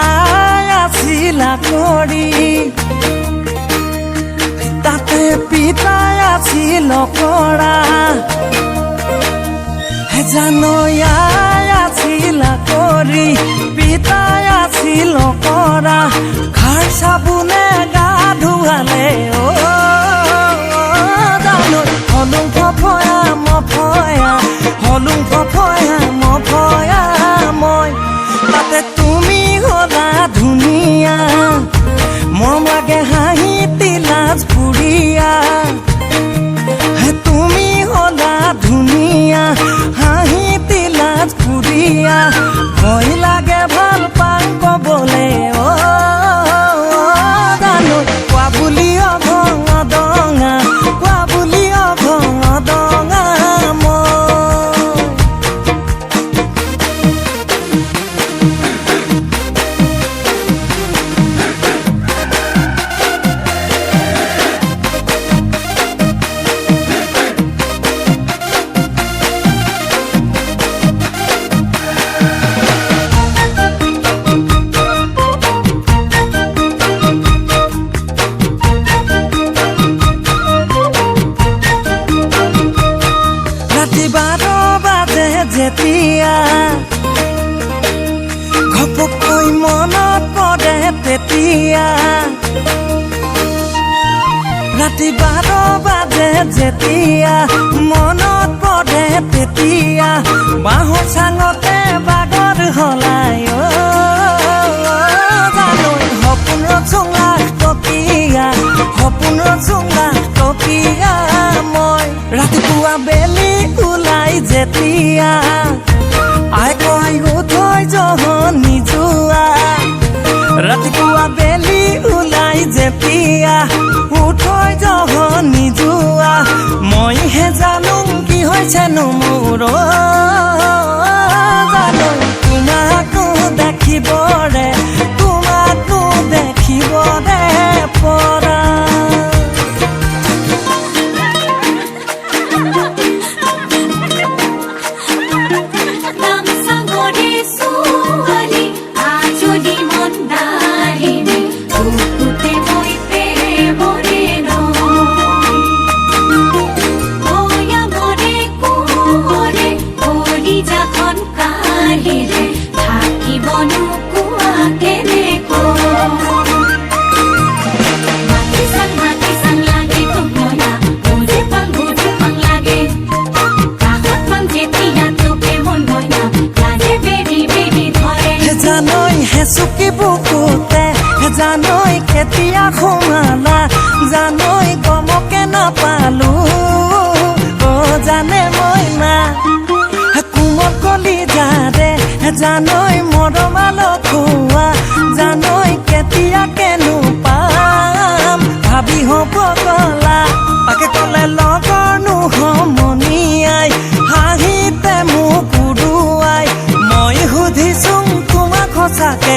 আই আছিলা কৰি তাতে পিতাই আছিল কৰা জানো আই আছিলা কৰি পিতাই আছিল কৰা খাৰ চাবোনে গা ধুৱালে জানো হলুং ফফয়া মফয়া হলুং ফফয়া মফয়া মই তাতে তুমি হলা ধুনীয়া মৰম লাগে হাঁহি তিলাজ ফুৰিয়া তুমি হলা ধুনীয়া হাঁহি তিলাজ ফুৰিয়া ভয় লাগে ভাল পাং কবলে জানো কোৱা বুলি অভং দঙা কোৱা বুলি অভং দঙা যেতিয়া ঘপকৈ মনত পৰে তেতিয়া ৰাতি 12 বাজে যেতিয়া মনত পৰে তেতিয়া বাঁহৰ চাঙতে বাগৰ হলাই জানো সপোন ৰচোং লাখ টকীয়া সপোন ৰচোং লাখ টকীয়া মই ৰাতিপুৱা বেলি ওলাই যেতিয়া আই কয় উঠৈ জহনি যোৱা ৰাতিপুৱা বেলি ওলাই যেতিয়া উঠৈ জহনি যোৱা মইহে জানো কি হৈছেনো মোৰ জানো তোমাকো দেখিবৰে পৰা চুকি বুকুতে জানৈ কেতিয়া সোমালা জানৈ গমকে নাপালো জানে মই না কোমল কলি যাৰে জানৈ মৰমাল খোৱা জানৈ কেতিয়া কেনো পাম ভাবি হ'ব গলা তাকে ক'লে লগৰনো সমনীয়াই হাঁহিতে মোক উৰুৱাই মই সুধিছোং তোমাক সঁচাকে